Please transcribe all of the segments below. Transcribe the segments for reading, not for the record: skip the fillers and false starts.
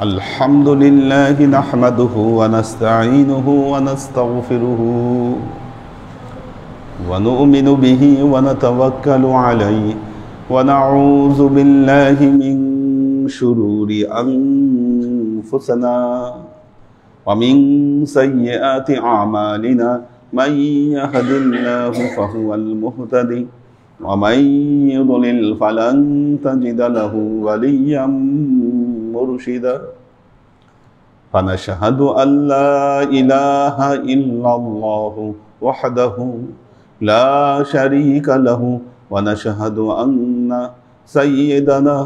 আলহামদুলিল্লাহ নাহমাদুহু ওয়া নাস্তাঈনুহু ওয়া নাস্তাগফিরুহু ওয়া নু'মিনু বিহি ওয়া নাতাওয়াক্কালু আলাইহি ওয়া নাউযু বিল্লাহি মিন শুরুরি আনফুসিনা ওয়া মিন সাইয়্যাতি আমালিনা মান ইয়াহদিল্লাহু ফাহুয়াল মুহতাদি ومن يضلل فلن تجد له وليا مرشدا فنشهد أن لا إله إلا الله وحده لا شريك له ونشهد أن سيدنا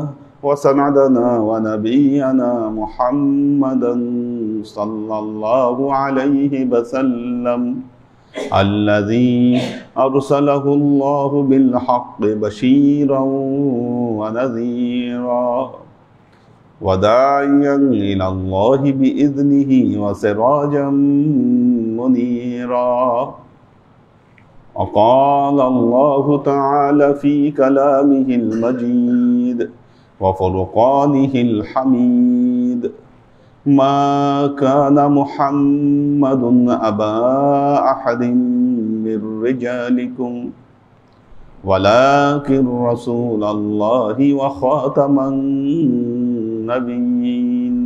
وسندنا ونبينا محمدا صلى الله عليه وسلم الذي أرسله الله بالحق بشيرا ونذيرا وداعيا إلى الله بإذنه وسراجا منيرا وقال الله تعالى في كلامه المجيد وفرقانه الحميد ما كان محمد أبا أحد من رجالكم ولكن رسول الله وخاتم النبيين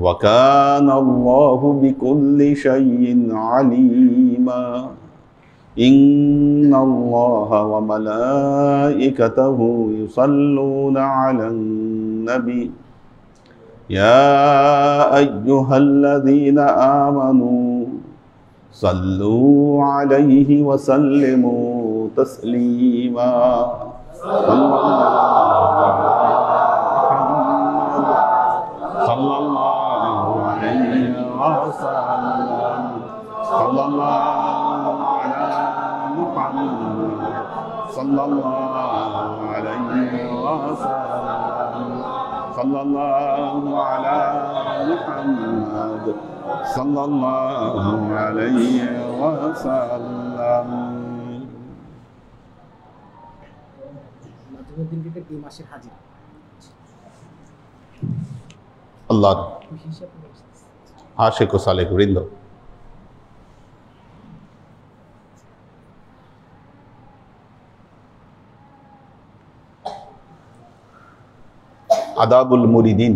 وكان الله بكل شيء عليما إن الله وملائكته يصلون على النبي يا أيها الذين آمنوا صلوا عليه وسلموا تسليما صلى الله عليه وسلم صلى الله على محمد صلى الله عليه وسلم صلى الله على محمد صلى الله عليه وسلم আল্লাহর আশিক ও সালেক বৃন্দ, আদাবুল মুরিদিন,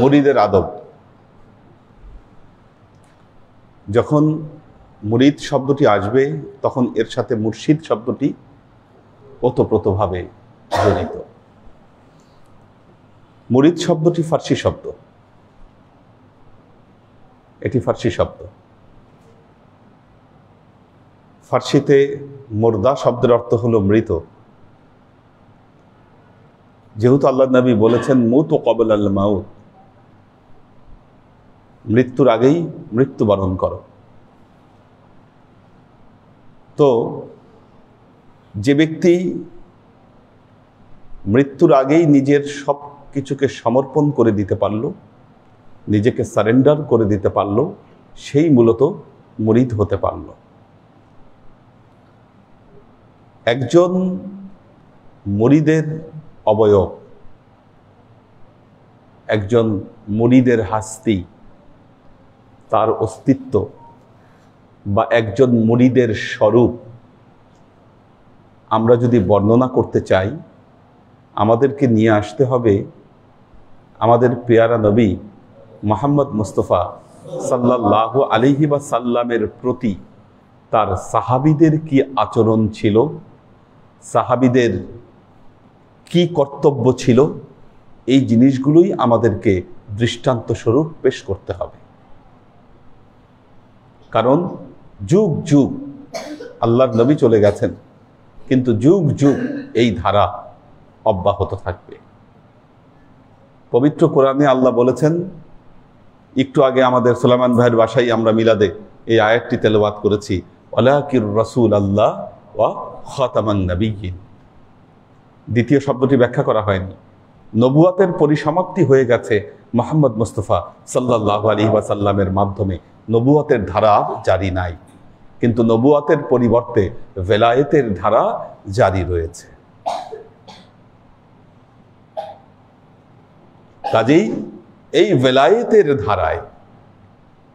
মুরিদের আদব। যখন মুরিদ শব্দটি আসবে তখন এর সাথে মুর্শিদ শব্দটি ওতপ্রোতভাবে জড়িত। মুরিদ শব্দটি ফার্সি শব্দ, এটি ফার্সি শব্দ। ফার্সিতে মুর্দা শব্দের অর্থ হলো মৃত। যেহেতু আল্লাহ নবী বলেছেন মুতু ক্বাবলা আল মাউত, মৃত্যুর আগেই মৃত্যুবরণ করো, তো যে ব্যক্তি মৃত্যুর আগেই নিজের সব কিছুকে সমর্পণ করে দিতে পারল, নিজেকে সারেন্ডার করে দিতে পারল, সেই মূলত মুরিদ হতে পারল। একজন মুরিদের অবয়ব, একজন মুরিদের হাস্তি, তার অস্তিত্ব বা একজন মুরিদের স্বরূপ আমরা যদি বর্ণনা করতে চাই, আমাদেরকে নিয়ে আসতে হবে আমাদের পেয়ারা নবী মুহাম্মদ মুস্তাফা সাল্লাল্লাহু আলাইহি ওয়াসাল্লামের প্রতি তার সাহাবীদের কি আচরণ ছিল, সাহাবীদের কি কর্তব্য ছিল, এই জিনিসগুলোই আমাদেরকে দৃষ্টান্ত স্বরূপ পেশ করতে হবে। কারণ যুগ যুগ আল্লাহর নবী চলে গেছেন, কিন্তু যুগ যুগ এই ধারা অব্যাহত থাকবে। পবিত্র কোরআনে আল্লাহ বলেছেন, একটু আগে আমাদের সুলাইমান ভাইয়ের বাসায় আমরা মিলাদে এই আয়াতটি তেলাওয়াত করেছি, ওয়ালাকির রাসূল আল্লাহ ওয়া খাতামান নাবিয়্যিন। দ্বিতীয় শব্দটি ব্যাখ্যা করা হয়নি। নবুয়াতের পরিসমাপ্তি হয়ে গেছে মুহাম্মদ মুস্তাফা সাল্লাল্লাহু আলাইহি ওয়াসাল্লামের মাধ্যমে। নবুয়াতের ধারা জারি নাই, কিন্তু নবুয়াতের পরিবর্তে ভেলায়েতের ধারা জারি রয়েছে। কাজেই এই ভেলায়েতের ধারায়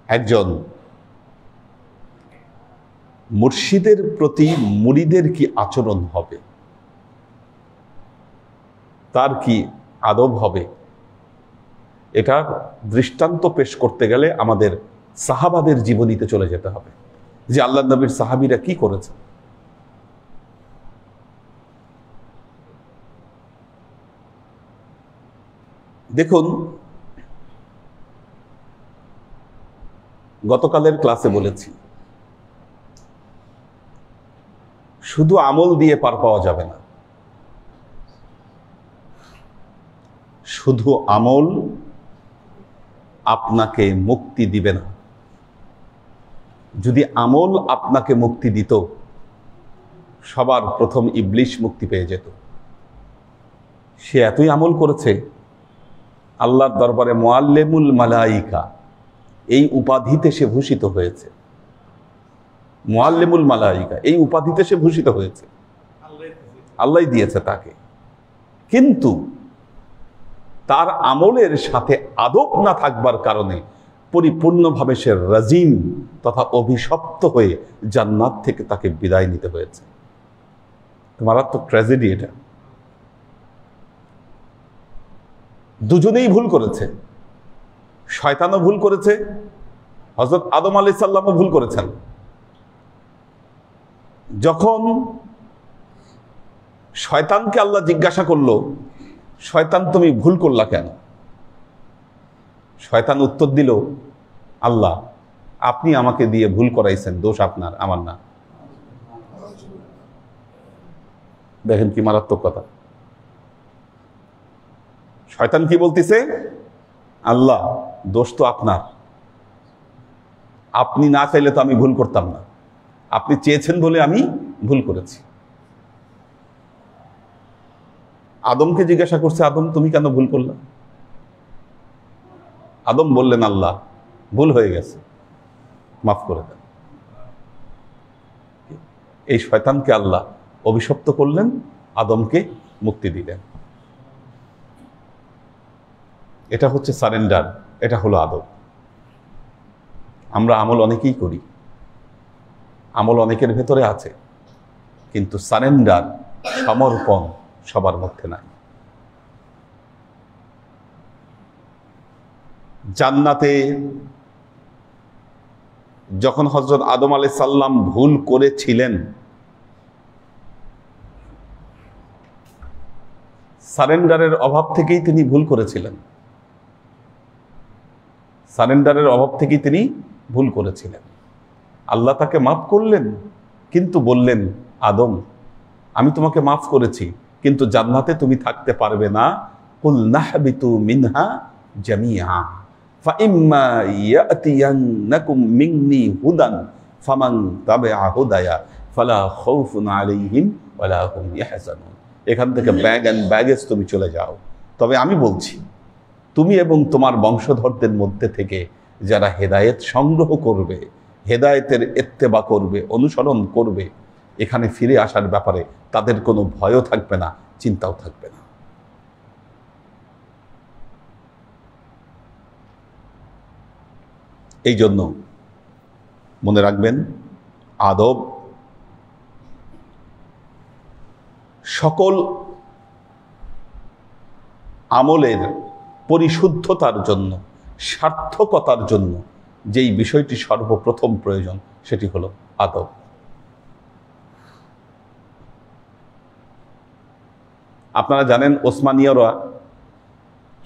একজন মুর্শিদের প্রতি মুরিদের কি আচরণ হবে, তার কি আদব হবে, এটার দৃষ্টান্ত পেশ করতে গেলে আমাদের সাহাবাদের জীবনীতে চলে যেতে হবে, যে আল্লাহ নবীর সাহাবীরা কি করেছে। দেখুন, গতকালের ক্লাসে বলেছি, শুধু আমল দিয়ে পার পাওয়া যাবে না। শুধু আমল আপনাকে মুক্তি দিবে না। যদি আমল আপনাকে মুক্তি দিত, সবার প্রথম ইবলিশ মুক্তি পেয়ে যেত। সে এতই আমল করেছে, আল্লাহর দরবারে মুআল্লিমুল মালাইকা এই উপাধিতে সে ভূষিত হয়েছে। মুআল্লিমুল মালাইকা এই উপাধিতে সে ভূষিত হয়েছে, আল্লাহই দিয়েছে তাকে। কিন্তু তার আমলের সাথে আদব না থাকবার কারণে পরিপূর্ণভাবে সে রাজিম তথা অভিশপ্ত হয়ে জান্নাত থেকে তাকে বিদায় নিতে হয়েছে। মারাত্মক ট্র্যাজেডি এটা। দুজনেই ভুল করেছে, শয়তানও ভুল করেছে, হযরত আদম আলাইহিস সালামও ভুল করেছেন। যখন শয়তানকে আল্লাহ জিজ্ঞাসা করলো, শয়তান তুমি ভুল করলা কেন? শয়তান উত্তর দিল, আল্লাহ আপনি আমাকে দিয়ে ভুল করাইছেন, দোষ আপনার, আমার না। দেখেন কি মারাত্মক কথা। শয়তান কি বলতেছে? আল্লাহ দোষ তো আপনার, আপনি না চাইলে তো আমি ভুল করতাম না, আপনি চেয়েছেন বলে আমি ভুল করেছি। আদমকে জিজ্ঞাসা করছে, আদম তুমি কেন ভুল করলে? আদম বললেন, আল্লাহ ভুল হয়ে গেছে, মাফ করে দেন। এই শয়তানকে আল্লাহ অভিশপ্ত করলেন, আদমকে মুক্তি দিলেন। এটা হচ্ছে সারেন্ডার, এটা হলো আদব। আমরা আমল অনেকেই করি, আমল অনেকের ভেতরে আছে, কিন্তু সারেন্ডার, সমর্পণ সবার মধ্যে নাই। জান্নাতে যখন হযরত আদম আলাইহিস সালাম ভুল করেছিলেন, সারেন্ডারের অভাব থেকেই তিনি ভুল করেছিলেন। সারেন্ডারের অভাব থেকেই তিনি ভুল করেছিলেন। আল্লাহ তাকে মাফ করলেন, কিন্তু বললেন, আদম আমি তোমাকে মাফ করেছি, কিন্তু জান্নাতে তুমি থাকতে পারবে না। কুল নাহবিতু মিনহা জামিআ ফাইম্মা ইয়াতিয়ান্নাকুম মিন্নি হুদান ফামান তাবিআ হুদায়া ফালা খাউফুন আলাইহিম ওয়ালা হুম ইয়াহজানুন। এখান থেকে ব্যাগ এন্ড ব্যাগেজ তুমি চলে যাও, তবে আমি বলছি তুমি এবং তোমার বংশধরদের মধ্যে থেকে যারা হেদায়েত সংগ্রহ করবে, হেদায়েতের ইত্তেবা করবে, অনুসরণ করবে, এখানে ফিরে আসার ব্যাপারে তাদের কোনো ভয়ও থাকবে না, চিন্তাও থাকবে না। এই জন্য মনে রাখবেন, আদব সকল আমলের পরিশুদ্ধতার জন্য, সার্থকতার জন্য যেই বিষয়টি সর্বপ্রথম প্রয়োজন, সেটি হলো আদব। আপনারা জানেন ওসমানীয়রা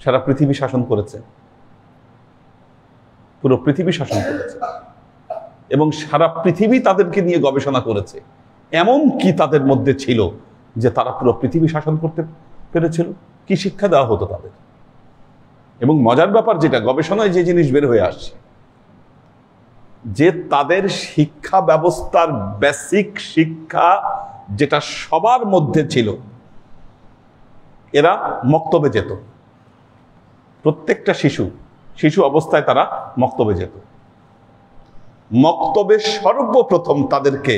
সারা পৃথিবী শাসন করেছে, পুরো পৃথিবী শাসন করেছে, এবং সারা পৃথিবী তাদেরকে নিয়ে গবেষণা করেছে। এমন কি তাদের মধ্যে ছিল যে তারা পুরো পৃথিবী শাসন করতে পেরেছিল? কি শিক্ষা দেওয়া হতো তাদের? এবং মজার ব্যাপার যেটা গবেষণায় যে জিনিস বের হয়ে আসছে, যে তাদের শিক্ষা ব্যবস্থার বেসিক শিক্ষা যেটা সবার মধ্যে ছিল, এরা মক্তবে যেত। প্রত্যেকটা শিশু অবস্থায় তারা মক্তবে যেত। মক্তবে সর্বপ্রথম তাদেরকে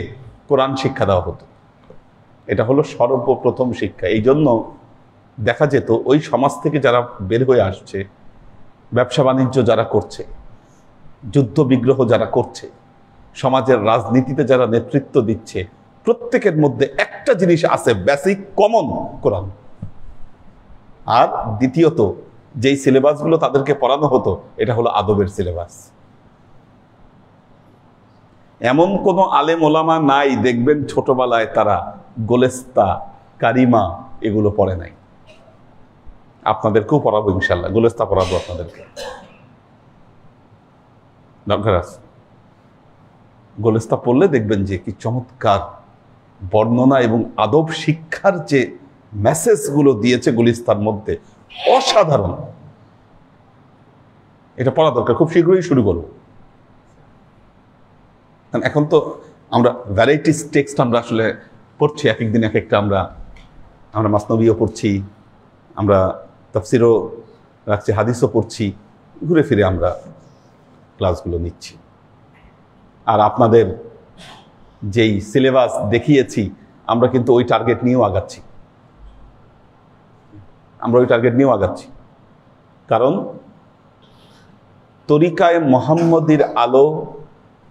কোরআন শিক্ষা দেওয়া হতো। এটা হলো সর্বপ্রথম শিক্ষা। এই জন্য দেখা যেত ওই সমাজ থেকে যারা বের হয়ে আসছে, ব্যবসা বাণিজ্য যারা করছে, যুদ্ধ বিগ্রহ যারা করছে, সমাজের রাজনীতিতে যারা নেতৃত্ব দিচ্ছে, প্রত্যেকের মধ্যে একটা জিনিস আছে, বেসিক কমন, কোরআন। আর দ্বিতীয়ত যেই সিলেবাসগুলো তাদেরকে পড়ানো হতো, এটা হলো আদবের সিলেবাস। এমন কোনো আলেম ওলামা নাই দেখবেন ছোটবেলায় তারা গোলেস্তা, কারিমা এগুলো পড়ে নাই। আপনাদেরকেও পড়াবো ইনশাল্লাহ, গোলেস্তা পড়াবো আপনাদেরকে, দরকার আছে। গোলেস্তা পড়লে দেখবেন যে কি চমৎকার বর্ণনা এবং আদব শিক্ষার যে মেসেজগুলো দিয়েছে গুলিস্তার মধ্যে, অসাধারণ। এটা পড়া দরকার, খুব শীঘ্রই শুরু করব। এখন তো আমরা ভ্যারাইটিস টেক্সট আমরা আসলে পড়ছি, এক একদিন এক একটা। আমরা মাসনবীও পড়ছি, আমরা তাফসিরও রাখছি, হাদিসও পড়ছি, ঘুরে ফিরে আমরা ক্লাসগুলো নিচ্ছি। আর আপনাদের যেই সিলেবাস দেখিয়েছি, আমরা কিন্তু ওই টার্গেট নিয়েও আগাচ্ছি। কারণ তরিকায়ে মুহাম্মদীর আলো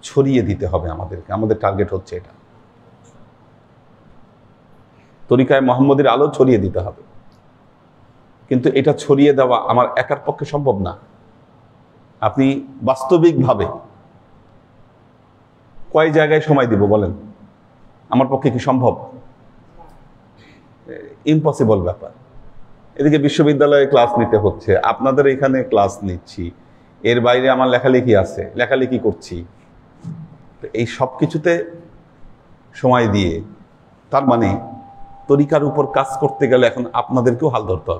ছড়িয়ে দিতে হবে আমাদেরকে। আমাদের টার্গেট হচ্ছে এটা, তরিকায়ে মুহাম্মদীর আলো ছড়িয়ে দিতে হবে। কিন্তু এটা ছড়িয়ে দেওয়া আমার একার পক্ষে সম্ভব না। আপনি বাস্তবিকভাবে কয় জায়গায় সময় দিব বলেন? আমার পক্ষে কি সম্ভব? ইম্পসিবল ব্যাপার। এদিকে বিশ্ববিদ্যালয়ে ক্লাস নিতে হচ্ছে, আপনাদের এখানে ক্লাস নিচ্ছি, এর বাইরে আমার লেখালেখি আছে, লেখালেখি করছি। এই সব কিছুতে সময় দিয়ে, তার মানে তরিকার উপর কাজ করতে গেলে এখন আপনাদেরকেও হাল ধরতে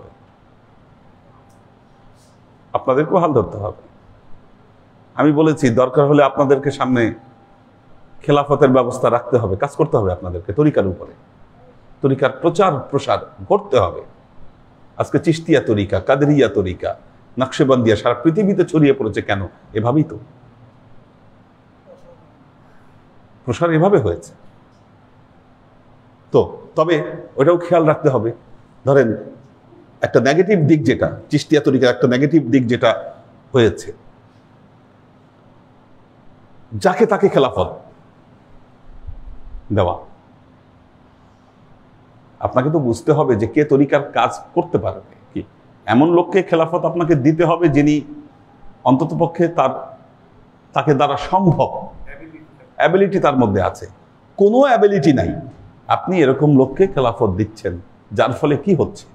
হবে, আমি বলেছি দরকার হলে আপনাদেরকে সামনে খেলাফতের ব্যবস্থা রাখতে হবে, কাজ করতে হবে আপনাদেরকে তরিকার উপরে, তরিকার প্রচার প্রসার করতে হবে। আজকে চিশতিয়া তরিকা, কাদেরিয়া তরিকা, নকশবন্দিয়া সারা পৃথিবীতে ছড়িয়ে পড়েছে কেন? এভাবেই তো প্রসার এভাবে হয়েছে। তো তবে ওটাও খেয়াল রাখতে হবে। ধরেন একটা নেগেটিভ দিক, যেটা চিশতিয়া তরিকার একটা নেগেটিভ দিক যেটা হয়েছে, যাকে তাকে খেলাফত দেওয়া। আপনাকে তো বুঝতে হবে যে কে তরিকার কাজ করতে পারবে। কি এমন লোককে খেলাফত আপনাকে দিতে হবে যিনি অন্ততপক্ষে তাকে দ্বারা সম্ভব, অ্যাবিলিটি তার মধ্যে আছে। কোনো অ্যাবিলিটি নাই, আপনি এরকম লোককে খেলাফত দিচ্ছেন, যার ফলে কি হচ্ছে?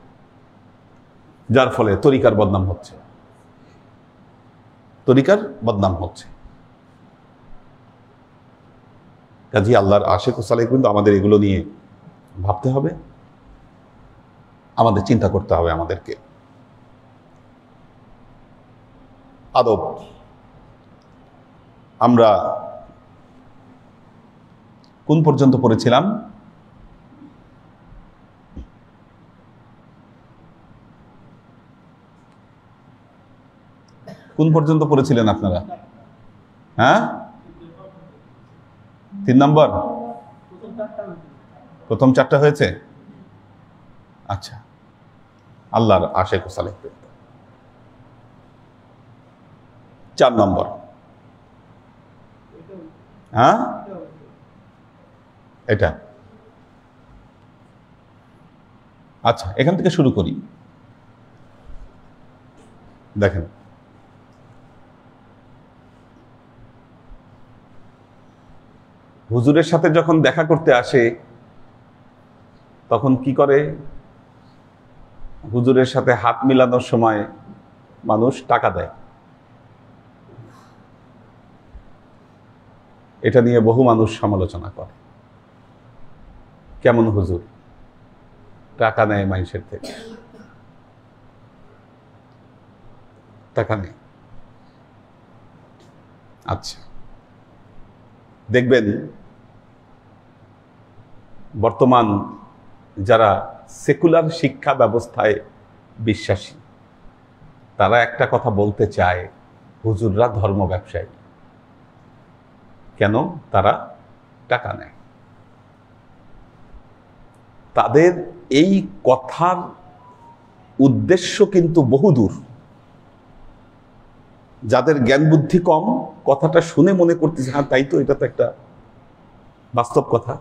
যার ফলে তরিকার বদনাম হচ্ছে, কাজী আল্লাহর আশিক ও সালেক কিন্তু আমাদের এগুলো নিয়ে ভাবতে হবে, আমাদের চিন্তা করতে হবে। আমাদেরকে আদব, আমরা কোন পর্যন্ত পড়েছিলাম? কোন পর্যন্ত পড়েছিলেন আপনারা? হ্যাঁ, 3 নম্বর, প্রথম 4টা হয়েছে। আচ্ছা, আল্লাহর আশিক ও সালেক 4 নম্বর। হ্যাঁ, এটা আচ্ছা, এখান থেকে শুরু করি। দেখেন, হুজুরের সাথে যখন দেখা করতে আসে তখন কি করে? হুজুরের সাথে হাত মিলানোর সময় মানুষ টাকা দেয়। এটা নিয়ে বহু মানুষ সমালোচনা করে, কেমন হুজুর টাকা নেয় মানুষের থেকে। টাকা নেই। আচ্ছা, দেখবেন বর্তমান যারা সেকুলার শিক্ষা ব্যবস্থায় বিশ্বাসী তারা একটা কথা বলতে চায়, হুজুররা ধর্ম ব্যবসায়ী। কেন? তারা টাকা নেয়। তাদের এই কথার উদ্দেশ্য কিন্তু বহুদূর। যাদের জ্ঞান বুদ্ধি কম কথাটা শুনে মনে করতেছে হ্যাঁ তাই তো, এটা তো একটা বাস্তব কথা,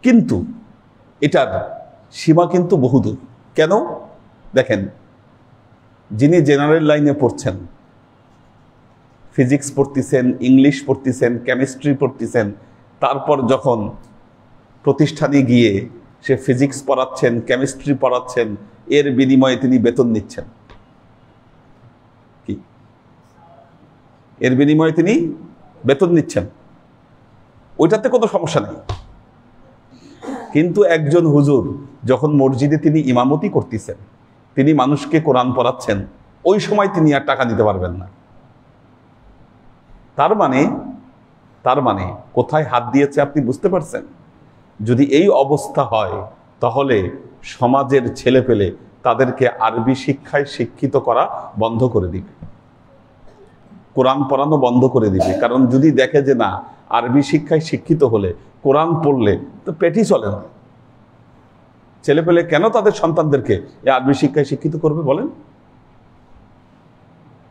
কিন্তু এটার সীমা কিন্তু বহুদূর। কেন? দেখেন, যিনি জেনারেল লাইনে পড়ছেন, ফিজিক্স পড়তেছেন, ইংলিশ পড়তেছেন, কেমিস্ট্রি পড়তেছেন, তারপর যখন প্রতিষ্ঠানে গিয়ে সে ফিজিক্স পড়াচ্ছেন, কেমিস্ট্রি পড়াচ্ছেন, এর বিনিময়ে তিনি বেতন নিচ্ছেন। কি? এর বিনিময়ে তিনি বেতন নিচ্ছেন, ওইটাতে কোনো সমস্যা নেই। কিন্তু একজন হুজুর যখন মসজিদে তিনি ইমামতি করতেছেন, তিনি মানুষকে কোরআন পড়াচ্ছেন, ওই সময় তিনি আর টাকা দিতে পারবেন না। তার মানে কোথায় হাত দিয়েছে আপনি বুঝতে পারছেন? যদি এই অবস্থা হয় তাহলে সমাজের ছেলেপেলে তাদেরকে আরবি শিক্ষায় শিক্ষিত করা বন্ধ করে দিবে, কোরআন পড়ানো বন্ধ করে দিবে। কারণ যদি দেখে যে না, আরবি শিক্ষায় শিক্ষিত হলে, কোরআন পড়লে তো পেটই চলে না, ছেলেপেলে কেন তাদের সন্তানদেরকে এই আরবি শিক্ষায় শিক্ষিত করবে বলেন?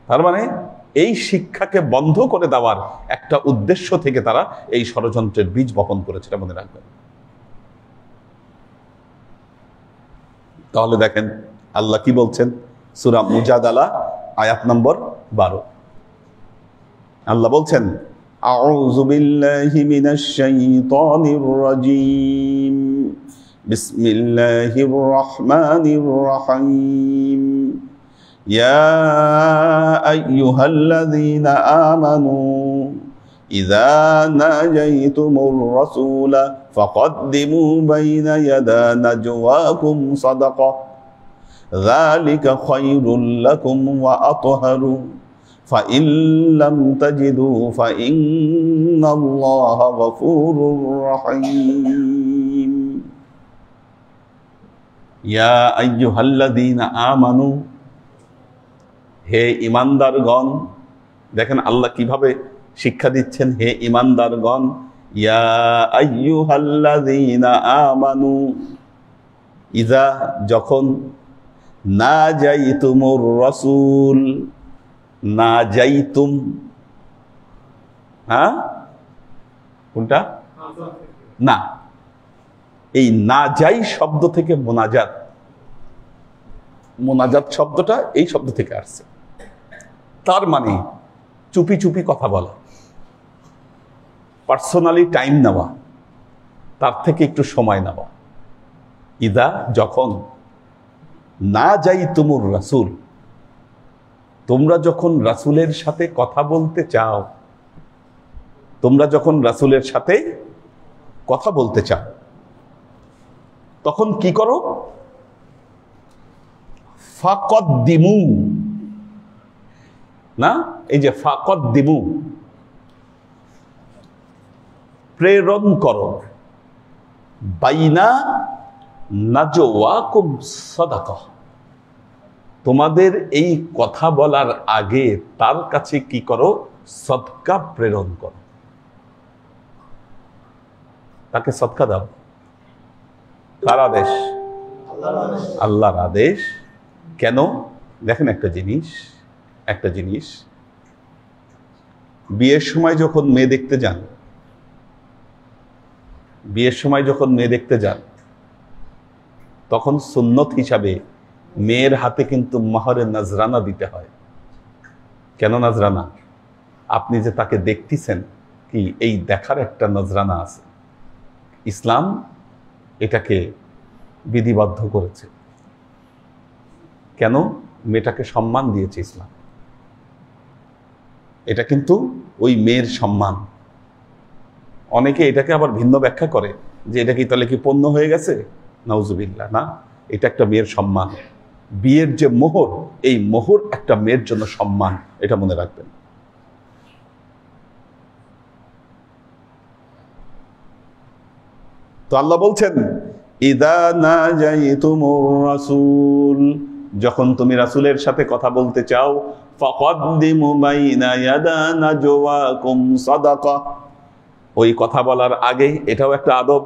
তার মানে এই শিক্ষাকে বন্ধ করে দেওয়ার একটা উদ্দেশ্য থেকে তারা এই ষড়যন্ত্রের বীজ বপন করেছে, এটা মনে রাখবেন। তাহলে দেখেন আল্লাহ কি বলছেন, সূরা মুজাদালা আয়াত নম্বর 12। আল্লাহ বলছেন, আউযু বিল্লাহি মিনাশ শাইতানির রাজীম, বিসমিল্লাহির রহমানির রহিম, ইয়া আইয়ুহাল্লাযীনা আমানু ইযা নাজাইতুমুর রাসূলা ফাকদ্দিমু বাইনা ইয়াদা নাজওয়াকুম সাদাকা যালিকা খায়রুল লাকুম ওয়া আতহারু ফাইন লাম তাজিদু ফাইন্নাল্লাহা গফুরুর রহিম। ইয়া আইয়ুহাল্লাযীনা আমানু, হে ঈমানদারগণ। দেখেন আল্লাহ কিভাবে শিক্ষা দিচ্ছেন, হে ঈমানদারগণ। ইয়া আইয়ুহাল্লাযীনা আমানু, ইযা যখন, নাজাইতুমুর রাসূল, নাজাইতুম, হ্যাঁ কোনটা? না, এই নাজাই শব্দ থেকে মোনাজাত, মোনাজাত শব্দটা এই শব্দ থেকে আসছে। তার মানে চুপি চুপি কথা বলা, পার্সোনালি টাইম নেওয়া, তার থেকে একটু সময় নেওয়া। ইদা যখন, না যাই তুমুর রাসূল, তোমরা যখন রাসূলের সাথে কথা বলতে চাও, তোমরা যখন রাসূলের সাথে কথা বলতে চাও তখন কি করো? ফাকদ্দিমু, না, এই যে ফাকদ্দিমু, প্রেরণ করো, বাইনা নাজওয়াকুম সাদাকা, তোমাদের এই কথা বলার আগে তার কাছে কি করো? সদকা প্রেরণ করো, তাকে সদকা দাও। কার আদেশ? আল্লাহর আদেশ। কেন? দেখেন একটা জিনিস, বিয়ের সময় যখন মেয়ে দেখতে যান, তখন সুন্নত হিসাবে মেয়ের হাতে কিন্তু মাহরে নজরানা দিতে হয়। কেন নজরানা? আপনি যে তাকে দেখতেছেন, কি এই দেখার একটা নজরানা আছে। ইসলাম এটাকে বিধিবদ্ধ করেছে। কেন? মেয়েটাকে সম্মান দিয়েছে ইসলাম, এটা কিন্তু ওই মেয়ের সম্মান। অনেকে এটাকে আবার ভিন্ন ব্যাখ্যা করে যে এটা কি তাহলে কি পণ্য হয়ে গেছে? নাউজুবিল্লাহ, না, এটা একটা মেয়ের সম্মান। বিয়ের যে মোহর, এই মোহর একটা মেয়ের জন্য সম্মান, এটা মনে রাখবেন। তো আল্লাহ বলছেন, ইদা নাজাইতুমুর রাসূল, যখন তুমি রাসূলের সাথে কথা বলতে চাও, ফাকাদ্দিমু বাইনা ইয়াদা নাজওয়াকুম সাদাকা, ওই কথা বলার আগে, এটাও একটা আদব,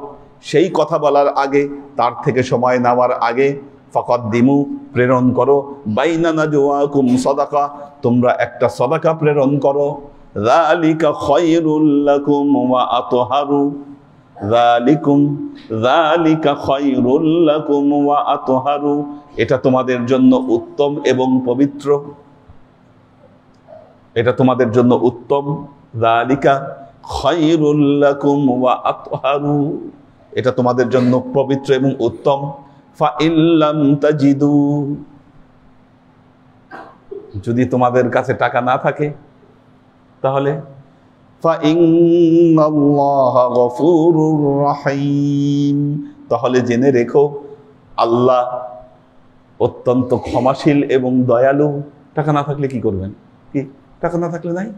সেই কথা বলার আগে, তার থেকে সময় নেওয়ার আগে, ফাকাদ্দিমু, প্রেরণ করো, বাইনা নাজওয়াকুম সাদাকা, তোমরা একটা সাদাকা প্রেরণ করো, যালিকা খায়রুল লাকুম ওয়া আতহারু, যালিকা খায়রুল লাকুম ওয়া আতহারু, এটা তোমাদের জন্য উত্তম এবং পবিত্র, এটা তোমাদের জন্য উত্তম, যালিকা খায়রুল লাকুম ওয়া আতহারু, এটা তোমাদের জন্য পবিত্র এবং উত্তম। ফা ইল্লাম তাজিদু, যদি তোমাদের কাছে টাকা না থাকে তাহলে ফা ইন্নাল্লাহা গফুরুর রহিম, তাহলে জেনে রেখো আল্লাহ অত্যন্ত ক্ষমাশীল এবং দয়ালু। টাকা না থাকলে কি করবেন? কি টাকা না থাকলে নাই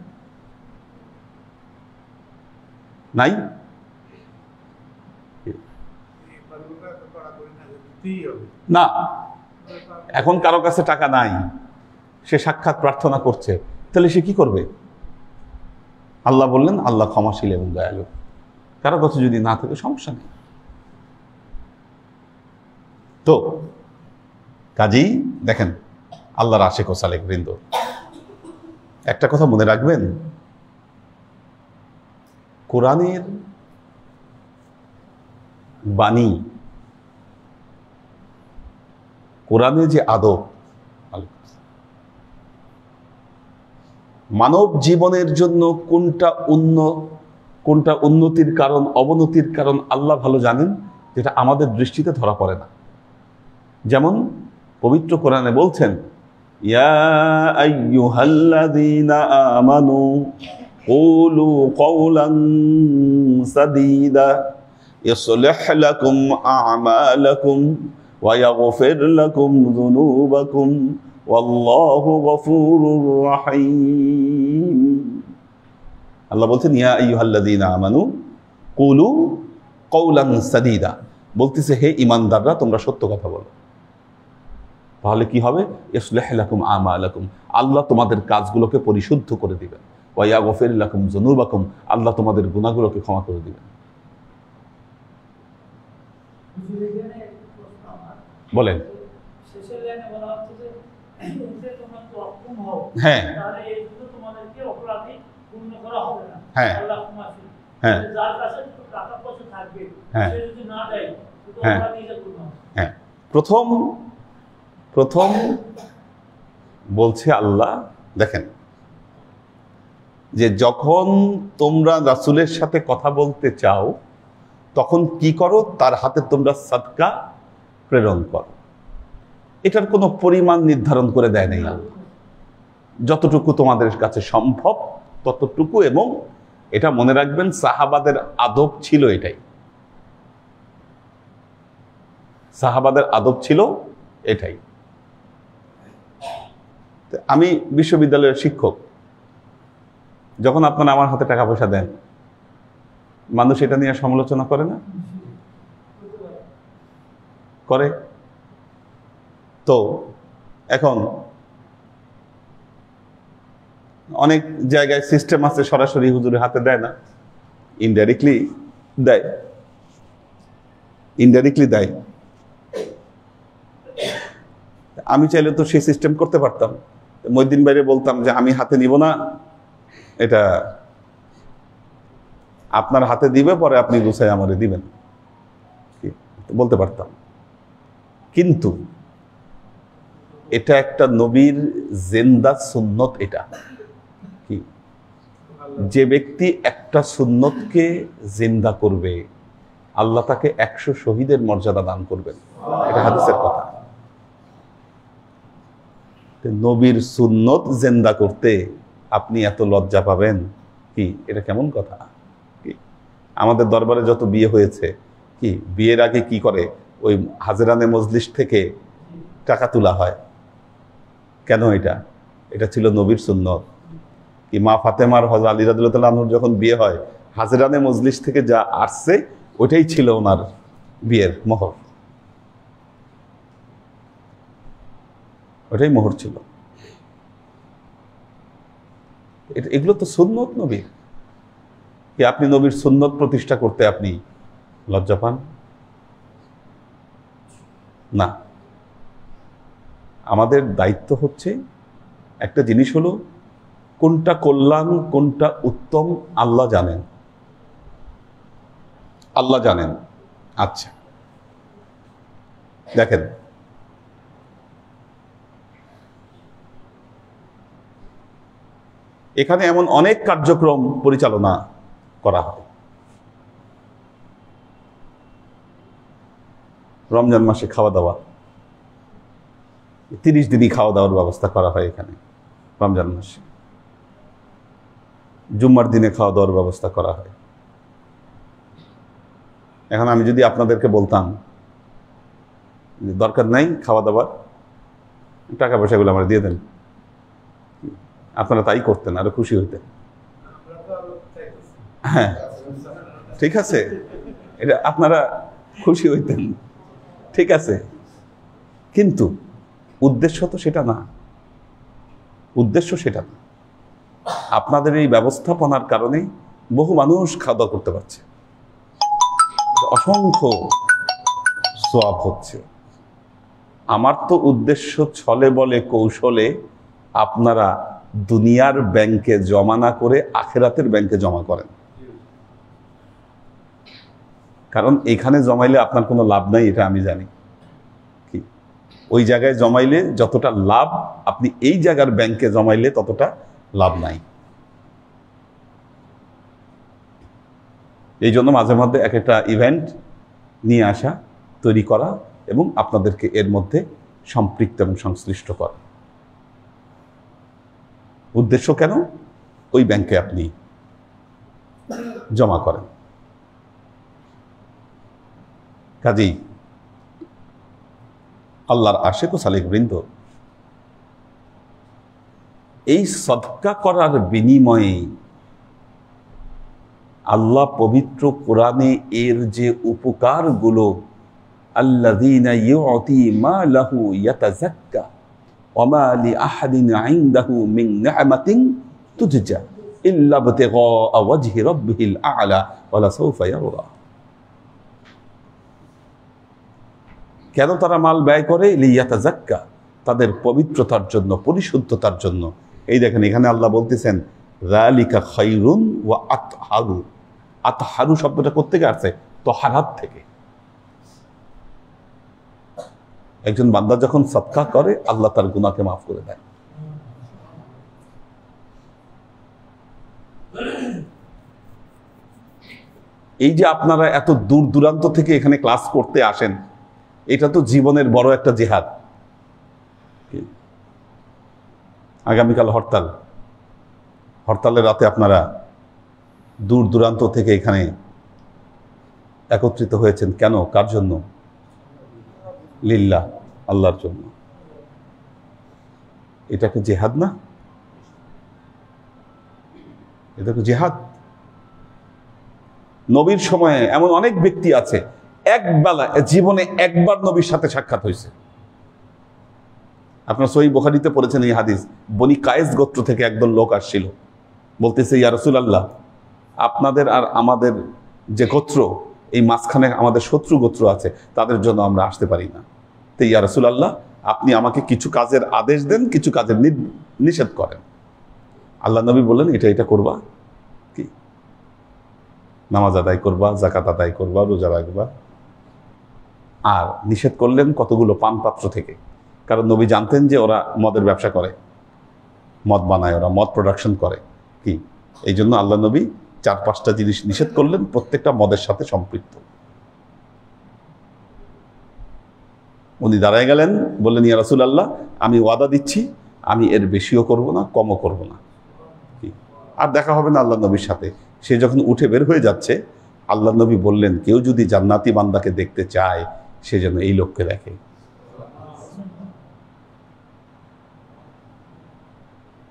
নাই না, এখন কারো কাছে টাকা নাই, সে সাক্ষাৎ প্রার্থনা করছে, তাহলে সে কি করবে? আল্লাহ বললেন আল্লাহ ক্ষমাশীল এবং দয়ালু, কারো কাছে যদি না থাকে সমস্যা নেই। তো কাজেই দেখেন আল্লাহর আশিক ও সালেক বৃন্দ, একটা কথা মনে রাখবেন, কোরআনের বাণী, কোরআনে যে আদব, মানব জীবনের জন্য কোনটা উন্নতির কারণ, অবনতির কারণ আল্লাহ ভালো জানেন, যেটা আমাদের দৃষ্টিতে ধরা পড়ে না। যেমন পবিত্র কোরআনে বলছেন, ইয়া আইয়ুহাল্লাযীনা আমানু কুলু কওলান সাদীদা ইসলিহ লাকুম আ'মালাকুম ওয়া ইয়াগফির লাকুম যুনুবাকুম ওয়াল্লাহু গফুরুর রহিম। আল্লাহ বলছেন ইয়া আইয়ুহাল্লাযীনা আমানু কুলু কওলান সাদীদা, বলতেছে হে ঈমানদাররা তোমরা সত্য কথা বলো, তাহলে কি হবে? ইসলিহ লাকুম আমালাকুম, আল্লাহ তোমাদের কাজগুলোকে পরিশুদ্ধ করে দিবেন, ওয়া ইয়াগফির লাকুম যুনুবাকুম, আল্লাহ তোমাদের গুনাহগুলোকে ক্ষমা করে দিবেন। বলেন। হ্যাঁ হ্যাঁ হ্যাঁ হ্যাঁ হ্যাঁ, প্রথম বলছে আল্লাহ, দেখেন যে যখন তোমরা রাসূলের সাথে কথা বলতে চাও তখন কি করো? তার হাতে তোমরা সাদকা প্রেরণ করো। এটার কোনো পরিমাণ নির্ধারণ করে দেয় নাই আল্লাহ, যতটুকু তোমাদের কাছে সম্ভব ততটুকু। এবং এটা মনে রাখবেন সাহাবাদের আদব ছিল এটাই, সাহাবাদের আদব ছিল এটাই। আমি বিশ্ববিদ্যালয়ের শিক্ষক, যখন আপনারা আমার হাতে টাকা পয়সা দেন, মানুষ এটা নিয়ে সমালোচনা করে না? করে। তো এখন অনেক জায়গায় সিস্টেম আছে, সরাসরি হুজুরের হাতে দেয় না, ইনডাইরেক্টলি দেয়, আমি চাইলে তো সেই সিস্টেম করতে পারতাম, মইদ্দিন ভাইরে বলতাম যে আমি হাতে নিব না, এটা আপনার হাতে দিবে, পরে আপনি গুছাই আমারে দিবেন, বলতে পারতাম। কিন্তু এটা একটা নবীর জিন্দা সুন্নত। এটা কি, যে ব্যক্তি একটা সুন্নতকে জিন্দা করবে আল্লাহ তাকে 100 শহীদের মর্যাদা দান করবেন, এটা হাদিসের কথা। নবীর সুন্নত জিন্দা করতে আপনি এত লজ্জা পাবেন, কি এটা কেমন কথা? কি আমাদের দরবারে যত বিয়ে হয়েছে, কি বিয়ের আগে কি করে? ওই হাজরানে মজলিস থেকে টাকা তোলা হয়। কেন? এটা ছিল নবীর সুন্নত। কি মা ফাতেমার হযরত আলী রাদিয়াল্লাহু তাআলা আনহুর যখন বিয়ে হয়, হাজরানে মজলিস থেকে যা আসছে ওইটাই ছিল ওনার বিয়ের মোহর, ওটাই মোহর ছিল। এগুলো তো সুন্নত নবীর। কি আপনি নবীর সুন্নত প্রতিষ্ঠা করতে আপনি লজ্জা পান? না। আমাদের দায়িত্ব হচ্ছে, একটা জিনিস হলো কোনটা কল্যাণ কোনটা উত্তম আল্লাহ জানেন, আল্লাহ জানেন। আচ্ছা দেখেন, এখানে এমন অনেক কার্যক্রম পরিচালনা করা হয়। রমজান মাসে খাওয়া দাওয়া, 30 দিনই খাওয়া দাওয়ার ব্যবস্থা করা হয় এখানে রমজান মাসে। জুম্মার দিনে খাওয়া দাওয়ার ব্যবস্থা করা হয়। এখন আমি যদি আপনাদেরকে বলতাম দরকার নাই খাওয়া দাওয়ার, টাকা পয়সাগুলো আমার দিয়ে দেন, আপনারা তাই করতেন, আরো খুশি হইতেন। হ্যাঁ ঠিক আছে, এটা আপনারা খুশি হইতেন, ঠিক আছে, কিন্তু উদ্দেশ্য তো সেটা না। উদ্দেশ্য সেটা না। আপনাদের এই ব্যবস্থাপনার কারণে বহু মানুষ খাওয়া দাওয়া করতে পারছে, অসংখ্য সওয়াব হচ্ছে। আমার তো উদ্দেশ্য ছলে বলে কৌশলে আপনারা দুনিয়ার ব্যাংকে জমা না করে আখিরাতের ব্যাংকে জমা করেন। কারণ এখানে জমাইলে আপনার কোনো লাভ নাই, এটা আমি জানি। কি ওই জায়গায় জমাইলে যতটা লাভ, আপনি এই জায়গার ব্যাংকে জমাইলে ততটা লাভ নাই। এই জন্য মাঝে মধ্যে এক একটা ইভেন্ট নিয়ে আসা, তৈরি করা এবং আপনাদেরকে এর মধ্যে সম্পৃক্ত এবং সংশ্লিষ্ট করা। উদ্দেশ্য কেন? ওই ব্যাংকে আপনি জমা করেন। কাজেই আল্লাহর আশিক ও সালেক বৃন্দ, এই সদকা করার বিনিময়ে আল্লাহ পবিত্র কোরআনে এর যে উপকারগুলো, আল্লাযীনা ইউতি মালাহু ইয়াতাযাক্কা ওয়া মা লিআহাদিন ইনদাহু মিন নি'মাতিন তুজজা ইল্লা ইবতিগা ওয়াজহি রাব্বিহিল আ'লা ওয়া লাসাউফা ইয়ারদা। কেন তারা মাল ব্যয় করে? লিয়াতাযাক্কা, তাদের পবিত্রতার জন্য, পরিশুদ্ধতার জন্য। এই দেখেন এখানে আল্লাহ বলতেছেন যালিকা খায়রুন ওয়া আতহারু। আতহারু শব্দটা কোত্থেকে আসছে? তহারাত থেকে। একজন বান্দা যখন সদকা করে আল্লাহ তার গুনাহকে মাফ করে দেন। এই যে আপনারা এত দূর দূরান্ত থেকে এখানে ক্লাস করতে আসেন, এটা তো জীবনের বড় একটা জিহাদ। আগামীকাল হরতাল, হরতালের রাতে আপনারা দূর দূরান্ত থেকে এখানে একত্রিত হয়েছেন। কেন? কার জন্য? লিল্লাহ, আল্লাহর জন্য। এটা কি জিহাদ না? এটা তো জিহাদ। নবীর সময়ে এমন অনেক ব্যক্তি আছে একবেলা জীবনে একবার নবীর সাথে সাক্ষাৎ হয়েছে। আপনার সহিহ বুখারীতে পড়েছেন এই হাদিস। বনি কায়েস গোত্র থেকে একদল লোক আসছিল, বলতেছে ইয়া রাসূলুল্লাহ, আপনাদের আর আমাদের যে গোত্র, এই মাঝখানে আমাদের শত্রু গোত্র আছে, তাদের জন্য আমরা আসতে পারি না। তো ইয়া রাসূলুল্লাহ, আপনি আমাকে কিছু কাজের আদেশ দেন, কিছু কাজের নিষেধ করেন। আল্লাহ নবী বললেন এটা এটা করবা, কি নামাজ আদায় করবা, যাকাত আদায় করবা, রোজা রাখবা। আর নিষেধ করলেন কতগুলো পান পাত্র থেকে, কারণ নবী জানতেন যে ওরা মদের ব্যবসা করে, মদ বানায়, ওরা মদ প্রোডাকশন করে। কি এই জন্য আল্লাহ নবী 4-5টা জিনিস নিষেধ করলেন, প্রত্যেকটা মদের সাথে সম্পৃক্ত। উনি দাঁড়ায় গেলেন, বললেন ইয়া রাসূলুল্লাহ, আমি ওয়াদা দিচ্ছি আমি এর বেশিও করব না, কমও করব না। আর দেখা হবে না আল্লাহ নবীর সাথে। সে যখন উঠে বের হয়ে যাচ্ছে, আল্লাহ নবী বললেন কেউ যদি জান্নাতি বান্দাকে দেখতে চায় সে যেন এই লোককে দেখে।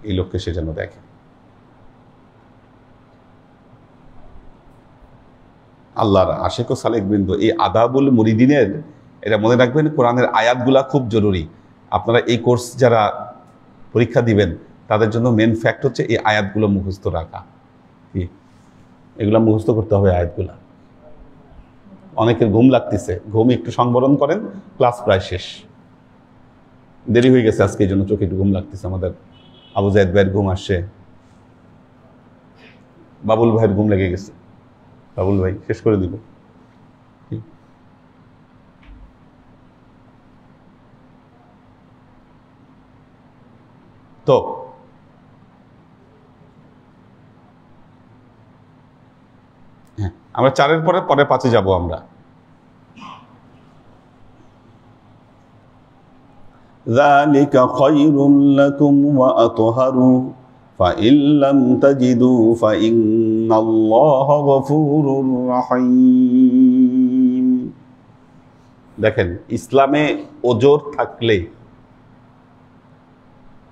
এই লোককে সে যেন দেখে। আল্লাহর আশেক ও সালেক বৃন্দ, এই আদাবুল মুরিদিনের এটা মনে রাখবেন, কোরআনের আয়াতগুলা খুব জরুরি। আপনারা এই কোর্স যারা পরীক্ষা দিবেন তাদের জন্য মেন ফ্যাক্ট হচ্ছে এই আয়াতগুলো মুখস্থ রাখা। কি এগুলা মুখস্থ করতে হবে আয়াতগুলা। অনেকের ঘুম লাগতেছে, ঘুম একটু সংবরণ করেন, ক্লাস প্রায় শেষ, দেরি হয়ে গেছে আজকে, এই জন্য চোখে একটু ঘুম লাগতেছে। আমাদের আবু জায়েদ ভাইয়ের ঘুম আসছে, বাবুল ভাইয়ের ঘুম লেগে গেছে। বাবুল ভাই শেষ করে দিব। তো হ্যাঁ, আমরা 4-এর পরে 5-এ যাব আমরা। ذَلِكَ خَيْرٌ لَكُمْ وَأَطْهَرُ فَإِن لَّمْ تَجِدُوا فَإِنَّ اللَّهَ غَفُورٌ رَّحِيمٌ। দেখেন, ইসলামে ওজর থাকলে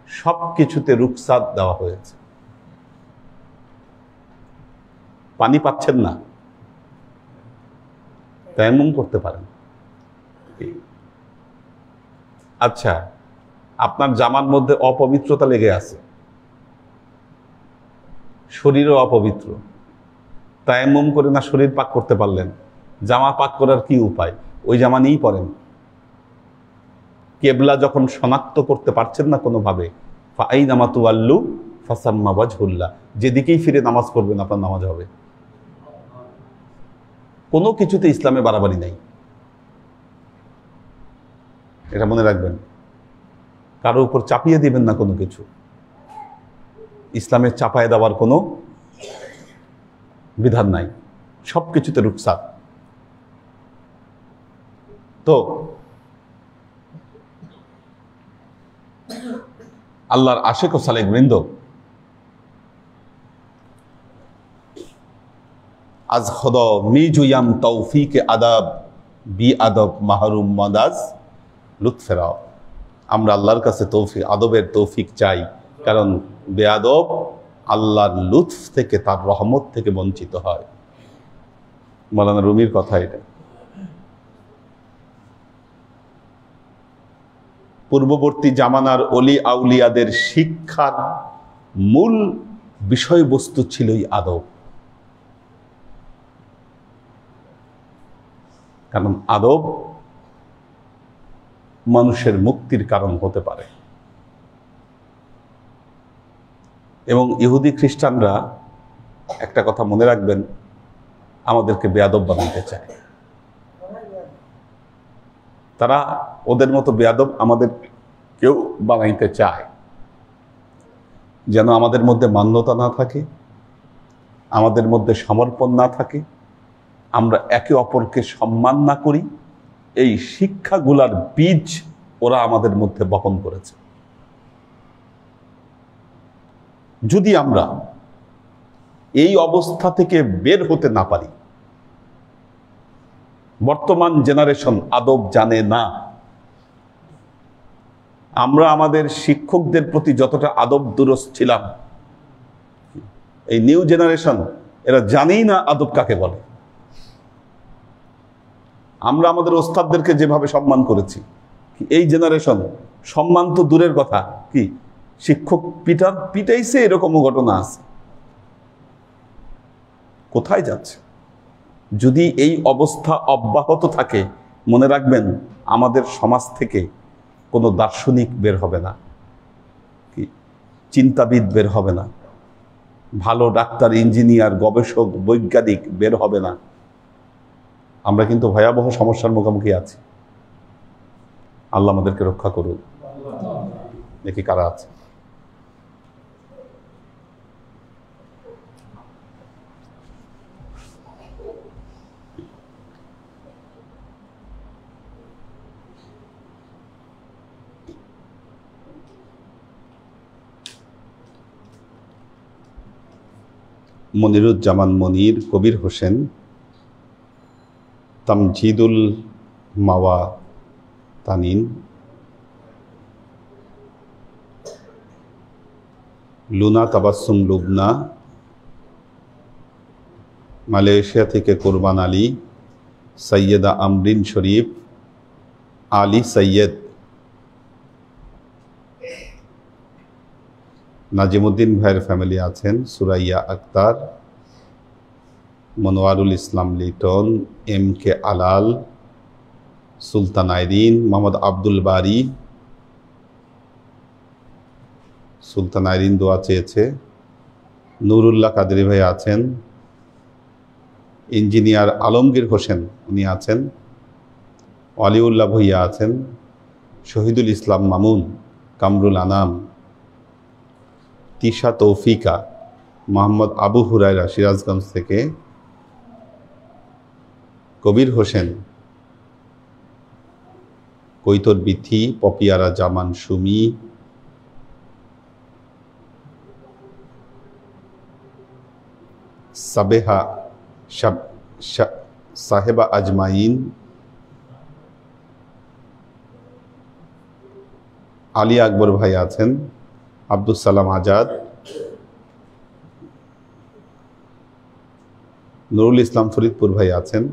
সব কিছুতে রুখসাত দেওয়া হয়েছে। পানি পাচ্ছেন না, তায়াম্মুম করতে পারেন। আচ্ছা, আপনার জামার মধ্যে অপবিত্রতা লেগে আছে, শরীরও অপবিত্র, তায়াম্মুম করে না শরীর পাক করতে পারলেন, জামা পাক করার কি উপায়? ওই জামা নিয়েই পরেন। কেবলা যখন শনাক্ত করতে পারছেন না কোনোভাবে, ফাআইনামা তুওয়াল্লু ফাসাম্মা ওয়াজহুল্লাহ, যেদিকেই ফিরে নামাজ পড়বেন আপনার নামাজ হবে। কোনো কিছুতে ইসলামে বাড়াবাড়ি নাই, এটা মনে রাখবেন। কারো উপর চাপিয়ে দিবেন না কোনো কিছু, ইসলামের চাপায় দেওয়ার কোনো বিধান নাই, সব কিছুতে রুখসাত। তো আল্লাহর আশেক ও সালেক বৃন্দ, আজ খোদ মি জুয়াম তৌফিক আদাব বি আদব মাহরুম মাদাজ লুৎফেরাও। আমরা আল্লাহর কাছে তৌফিক, আদবের তৌফিক চাই, কারণ বেআদব আল্লাহর লুৎফ থেকে, তার রহমত থেকে বঞ্চিত হয়। মাওলানা রুমির কথা এটা। পূর্ববর্তী জামানার অলি আউলিয়াদের শিক্ষার মূল বিষয়বস্তু ছিলই আদব। কারণ আদব মানুষের মুক্তির কারণ হতে পারে। এবং ইহুদি খ্রিস্টানরা একটা কথা মনে রাখবেন, আমাদেরকে বেয়াদব বানাতে চায়। তারা ওদের মতো বেয়াদব আমাদের কেউ বানাইতে চায়, যেন আমাদের মধ্যে মান্যতা না থাকে, আমাদের মধ্যে সমর্পণ না থাকে, আমরা একে অপরকে সম্মান না করি। এই শিক্ষাগুলার বীজ ওরা আমাদের মধ্যে বপন করেছে। যদি আমরা এই অবস্থা থেকে বের হতে না পারি, বর্তমান জেনারেশন আদব জানে না। আমরা আমাদের শিক্ষকদের প্রতি যতটা আদব দুরস ছিলাম, এই নিউ জেনারেশন এরা জানেই না আদব কাকে বলে। আমরা আমাদের ওস্তাদদেরকে যেভাবে সম্মান করেছি, এই জেনারেশন সম্মান তো দূরের কথা, কি শিক্ষক পিটাইছে এরকমও ঘটনা আছে। কোথায় যাচ্ছে? যদি এই অবস্থা অব্যাহত থাকে, মনে রাখবেন আমাদের সমাজ থেকে কোনো দার্শনিক বের হবে না, কি চিন্তাবিদ বের হবে না, ভালো ডাক্তার, ইঞ্জিনিয়ার, গবেষক, বৈজ্ঞানিক বের হবে না। আমরা কিন্তু ভয়াবহ সমস্যার মুখোমুখি আছি। আল্লাহ আমাদেরকে রক্ষা করুন। দেখি কারা আছে। মনিরুজ্জামান মনির, কবির হোসেন, তামজিদুল মাওয়া তানিন, লুনা তাবাসসুম লুবনা, মালয়েশিয়া থেকে কোরবান আলী, সৈয়দা আমরিন শরীফ, আলী সৈয়দ, নাজিমুদ্দিন ভাইয়ের ফ্যামিলি আছেন, সুরাইয়া আক্তার, মনোয়ারুল ইসলাম লিটন, এম কে আলাল, সুলতান আইরিন, মোহাম্মদ আব্দুল বারি। সুলতান আইরিন দোয়া চেয়েছে। নুরুল্লাহ কাদেরি ভাই আছেন, ইঞ্জিনিয়ার আলমগীর হোসেন উনি আছেন, অলিউল্লাহ ভুইয়া আছেন, শহীদুল ইসলাম মামুন, কামরুল আনাম, তিশা তৌফিকা, মোহাম্মদ আবু হুরায়রা সিরাজগঞ্জ থেকে, কবির হোসেন, কৈতর বিথি, পপিয়ারা জামান সুমি, সাবেহা সাহেবা আজমাইন, আলী আকবর ভাই আছেন, আব্দুল সালাম আজাদ, নুরুল ইসলাম ফরিদপুর ভাই আছেন,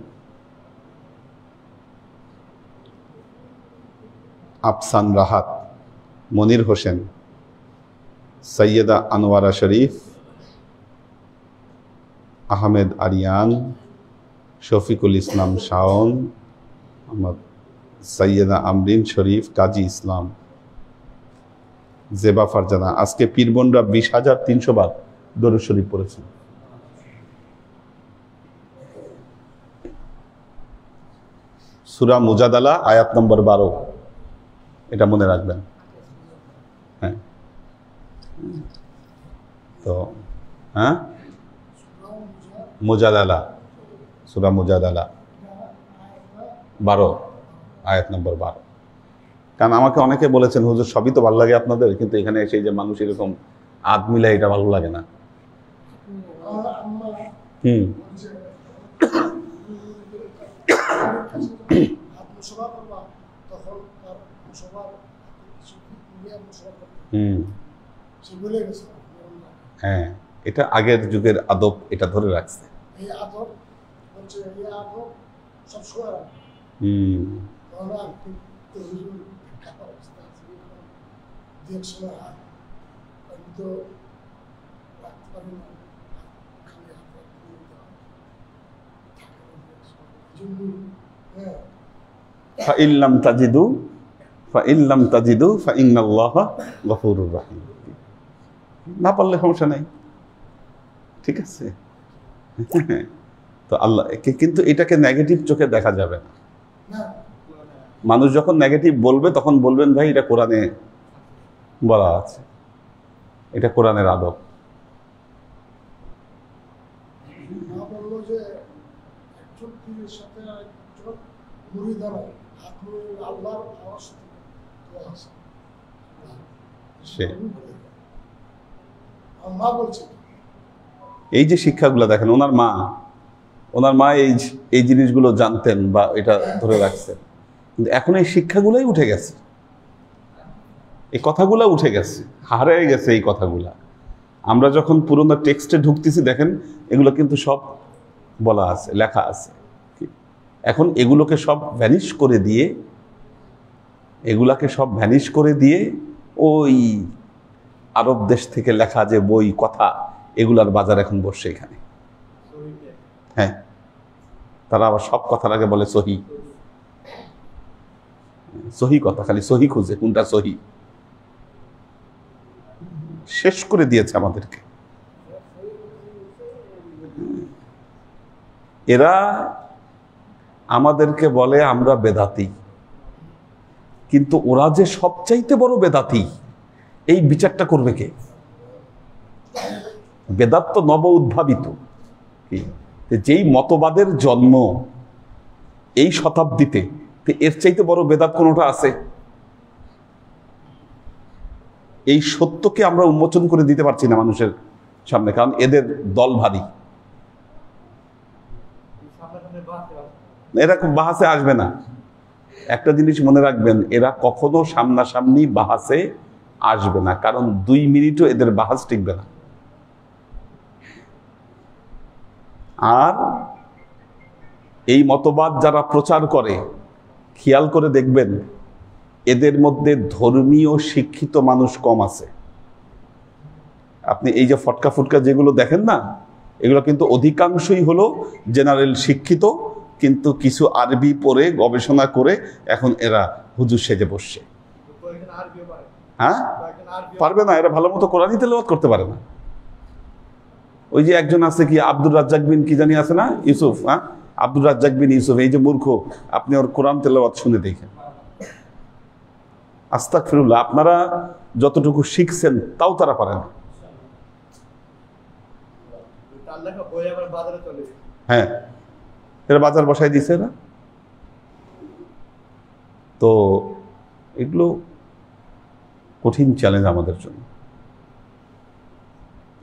আফসান রাহাত, মনির হোসেন, সৈয়দা আনোয়ারা শরীফ, আহমেদ আরিয়ান, শফিকুল ইসলাম শাওন, সৈয়দা আমরিন শরীফ, কাজী ইসলাম, জেবা ফারজানা। আজকে পীরবনরা 20,300 বার দরুদ শরীফ পড়েছেন। সূরা মুজাদালা আয়াত নম্বর 12, এটা মনে রাখবেন। হ্যাঁ, তো হ্যাঁ, মুজাদালা, সূরা মুজাদালা 12, আয়াত নম্বর 12। কারণ আমাকে অনেকে বলেছেন, হুজুর সবই তো ভালো লাগে আপনাদের, কিন্তু এখানে এসে যে মানুষ এরকম আদ মিলায়, এটা ভালো লাগে না। হ্যাঁ, এটা আগের যুগের আদব, এটা ধরে রাখছে। ফাইল্লাম তাজিদু ফাইন্নাল্লাহা গফুরুর রহিম। না পারলে সমস্যা নাই, ঠিক আছে। তো আল্লাহ, কিন্তু এটাকে নেগেটিভ চোখে দেখা যাবে না। মানুষ যখন নেগেটিভ বলবে তখন বলবেন, ভাই এটা কোরআনে বলা আছে, এটা কোরআনের আদব। এই যে শিক্ষাগুলো দেখেন, ওনার মা এই জিনিসগুলো জানতেন বা এটা ধরে রাখছেন, কিন্তু এখন এই শিক্ষাগুলোই উঠে গেছে, এই কথাগুলো উঠে গেছে, হারিয়ে গেছে এই কথাগুলা। আমরা যখন পুরোনো টেক্সটে ঢুকতেছি, দেখেন এগুলো কিন্তু সব বলা আছে, লেখা আছে। এখন এগুলোকে সব ভ্যানিশ করে দিয়ে ওই আরব দেশ থেকে লেখা যে বই, কথা, এগুলার বাজার এখন বসছে এখানে। হ্যাঁ, তারা আবার সব কথার আগে বলে সহি কথা, খালি সহি খুঁজে, কোনটা সহি। শেষ করে দিয়েছে আমাদেরকে। এরা আমাদেরকে বলে আমরা বেদাতি, কিন্তু ওরা যে সবচাইতে বড় বেদাতি, এই বিচারটা করবে কে? বেদাত তো নব উদ্ভাবিত। যেই মতবাদের জন্ম এই শতাব্দীতে, এর চাইতে বড় বেদাত কোনটা আছে? এই সত্যকে আমরা উন্মোচন করে দিতে পারছি না মানুষের সামনে, কারণ এদের দল ভারী। এরা খুব বাহাসে আসবে না। একটা জিনিস মনে রাখবেন, এরা কখনো সামনাসামনি বাহাসে আসবে না, কারণ 2 মিনিটও এদের বাহাজ টিকবে না। আর এই মতবাদ যারা প্রচার করে, খেয়াল করে দেখবেন এদের মধ্যে ধর্মীয় শিক্ষিত মানুষ কম আছে। আপনি এই যে ফটকা ফুটকা যেগুলো দেখেন না, এগুলো কিন্তু অধিকাংশই হলো জেনারেল শিক্ষিত, কিন্তু কিছু আরবি পড়ে গবেষণা করে এখন এরা হুজুর সেজে বসছে। হ্যাঁ, পারবে না, এরা ভালো মতো কোরআনই তেলাওয়াত করতে পারে না। ওই যে একজন আছে কি আব্দুর রাজ্জাক বিন কি জানি আছে না, ইউসুফ, হ্যাঁ আব্দুর রাজ্জাক বিন ইউসুফ, এই যে মূর্খ, আপনি ওর কোরআন তেলাওয়াত শুনে দেখেন। আস্তাগফিরুল্লাহ, আপনারা যতটুকু শিখছেন তাও তারা পারে না। হ্যাঁ, এরা বাজার বসায় দিছে না। তো এগুলো কঠিন চ্যালেঞ্জ আমাদের জন্য।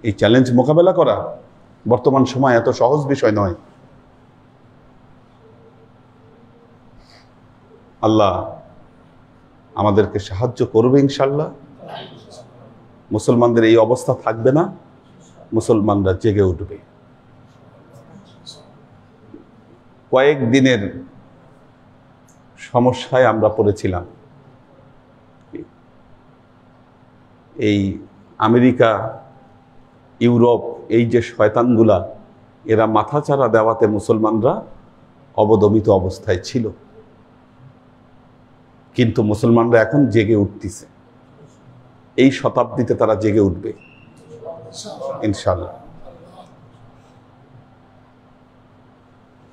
এই চ্যালেঞ্জ মোকাবেলা করা বর্তমান সময় এত সহজ বিষয় নয়। আল্লাহ আমাদেরকে সাহায্য করবে ইনশাল্লাহ। মুসলমানদের এই অবস্থা থাকবে না, মুসলমানরা জেগে উঠবে। কয়েক দিনের সমস্যায় আমরা পড়েছিলাম। এই আমেরিকা, ইউরোপ, এই যে শয়তানগুলা, এরা মাথাচাড়া দেওয়াতে মুসলমানরা অবদমিত অবস্থায় ছিল, কিন্তু মুসলমানরা এখন জেগে উঠতেছে। এই শতাব্দীতে তারা জেগে উঠবে ইনশাআল্লাহ।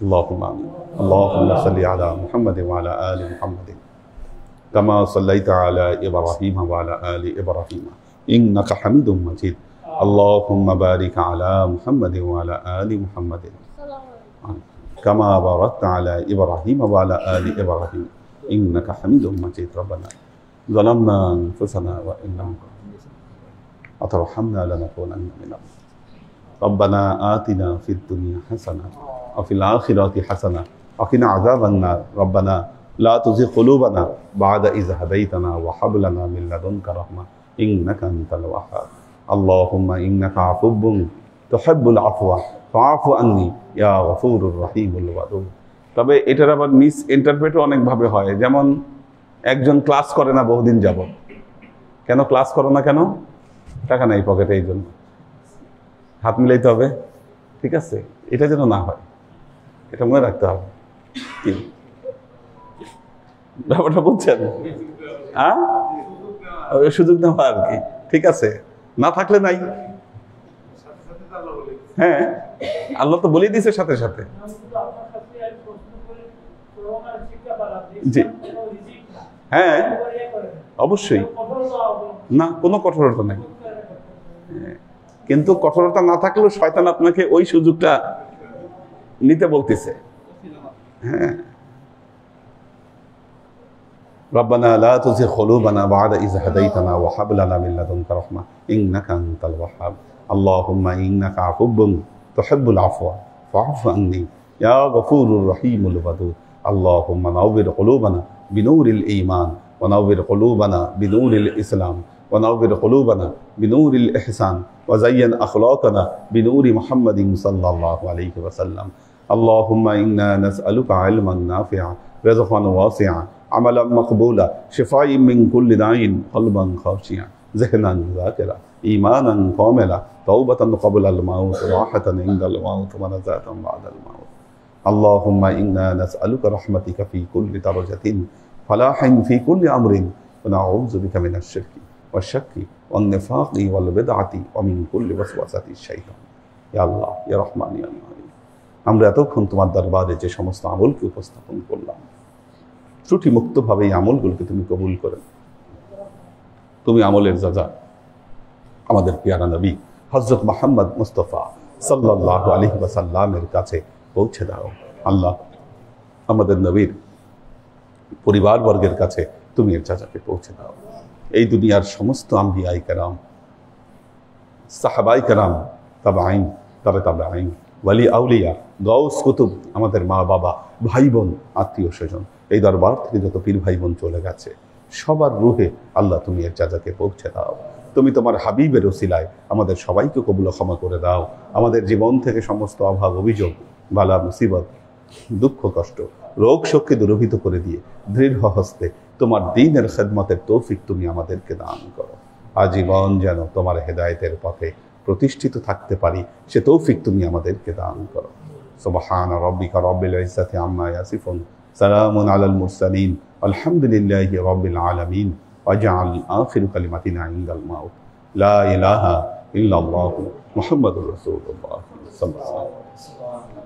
আল্লাহুম্মা আমিন। আল্লাহুম্মা সাল্লি আলা মুহাম্মাদ ওয়া আলা আলি মুহাম্মাদ কামা সাল্লাইতা আলা ইব্রাহিম ওয়া আলা আলি ইব্রাহিম ইন্নাকা হামিদুম মাজিদ। আল্লাহুম্মা বারিক আলা মুহাম্মাদ ওয়া আলা আলি মুহাম্মাদ কামা বারাকতা আলা ইব্রাহিম ওয়া আলা আলি ইব্রাহিম ইন্নাকা হামিদুম মাজিদ। রব্বানা যালামনা আনফুসানা ওয়া ইন লাম তারহামনা লানাকুনান্না মিনাল রব্বানা আতিনা ফিদ দুনিয়া হাসানাহ ওয়া ফিল আখিরাতি হাসানাহ ওয়া কিনা আযাবান নার। রব্বানা লা তুযিগ কুলুবানা বা'দা ইয হাদাইতানা ওয়া হাব লানা মিন লাদুনকা রাহমাহ ইন্নাকা আনতাল ওয়াহ্হাব। আল্লাহুম্মা ইন্নাকা আফুব্বুন তুহিব্বুল আফওয়া ফাআফু আন্নী ইয়া গফুরুর রহিমুল ওয়াদুদ। তবে এটার আবার মিস ইন্টারপ্রেটও অনেকভাবে হয়। যেমন একজন ক্লাস করে না বহুদিন যাবত, কেন ক্লাস করো না কেন? টাকা নাই পকেটে, এই জন্য হাত মিলাইতে হবে। ঠিক আছে, এটা যেন না হয়, এটা মনে রাখতে হবে। কি ব্যাপারটা বুঝছেন? হ্যাঁ, সুযোগ নেওয়া আর কি। ঠিক আছে, না থাকলে নাই। হ্যাঁ, আল্লাহ তো বলেই দিয়েছে সাথে সাথে। জি হ্যাঁ, অবশ্যই না, কোনো কঠোরতা নাই। কিন্তু কঠোরতা না থাকলেও শয়তান আপনাকে ওই সুযোগটা নিতে বলতেছে। হ্যাঁ, রব্বানা লা তুযিগ কুলুবানা বা'দা ইয হাদাইতানা ওয়া হাব লানা মিন লাদুনকা রাহমাহ ইন্নাকা আনতাল ওয়াহ্হাব। আল্লাহুম্মা ইন্নাকা আফুব্বুন তুহিব্বুল আফওয়া ফা'ফু আন্নী ইয়া গফুরুর রহিমুল ওয়াদুদ। আল্লাহুম্মা নাওবির কুলুবানা বিনূরিল ঈমান ওয়া নাওবির কুলুবানা বিনূরিল ইসলাম ওয়া নাওবির কুলুবানা বিনূরিল ইহসান ওয়া যায়্যিন আখলাকানা বিনূরি মুহাম্মাদিন সাল্লাল্লাহু আলাইহি ওয়া সাল্লাম। আল্লাহুম্মা ইন্না নাসআলুকা ইলমান নাফিআ রিজকান ওয়াসিআ আমালান মাকবুলা শিফাa'an মিন কুল্লি দাইন কলবান খাশিয়া যিহনান যাকিরা ঈমানান কামিলা তাওবাতান ক্বাবলাল মাউত রাহাতান ইনদাল মাউত ওয়া নাজাতান বা'দাল মাউত। আল্লাহুম্মা ইন্না নাসআলুকা রাহমাতিকা ফি কুল্লি দারাজাতিন ফালাহান ফি কুল্লি আমরিন ওয়া নাউযু বিকা মিনাশ শিরকি ওয়াশ শাক্কি ওয়ান নিফাকি ওয়াল বিদআতি ওয়া মিন কুল্লি ওয়াসওয়াসাতিশ শাইতান। ইয়া আল্লাহ, ইয়া রহমান, ইয়া রহিম, আমরা এতক্ষণ তোমার দরবারে যে সমস্ত আমলকে উপস্থাপন করলাম, ত্রুটি মুক্তভাবে এই আমলগুলোকে তুমি কবুল করে তুমি আমলের যাজা আমাদের পিয়ারা নবী হযরত মুহাম্মদ মুস্তাফা সাল্লাল্লাহু আলাইহি ওয়াসাল্লামের কাছে পৌঁছে দাও। আল্লাহ, আমাদের নবীর পরিবারবর্গের কাছে তুমি এর যাজাকে পৌঁছে দাও। এই দুনিয়ার সমস্ত আম্বিয়ায়ে কেরাম, সাহাবায়ে কেরাম, তাবেঈন, তাবেঈন, ওয়ালি আউলিয়া, গাউস কুতুব, আমাদের মা বাবা, ভাই বোন, আত্মীয় স্বজন, এই দরবার থেকে যত পীর ভাই বোন চলে গেছে সবার রুহে আল্লাহ তুমি এর জাযাকে পৌঁছে দাও। তুমি তোমার হাবিবের ওসিলায় আমাদের সবাইকে কবুল ক্ষমা করে দাও। আমাদের জীবন থেকে সমস্ত অভাব, অভিযোগ, বালা, মুসিবত, দুঃখ, কষ্ট, রোগ শোককে দূরভূত করে দিয়ে দৃঢ় হস্তে তোমার দ্বীনের খেদমতের তৌফিক তুমি আমাদেরকে দান করো। আজীবন যেন তোমার হেদায়েতের পথে প্রতিষ্ঠিত থাকতে পারি, সে তৌফিক তুমি আমাদেরকে দান করো। সুবহান রাব্বিকা রাব্বিল ইজ্জাতি আম্মা ইয়াসিফুন, সালামুন আলাল মুরসালিন, আলহামদুলিল্লাহি রাব্বিল আলামিন। ওয়াজআল আখিরু কালিমাতিনা ইনদাল মাউত লা ইলাহা ইল্লাল্লাহু মুহাম্মাদুর রাসূলুল্লাহ সাল্লাল্লাহু আলাইহি ওয়াসাল্লাম।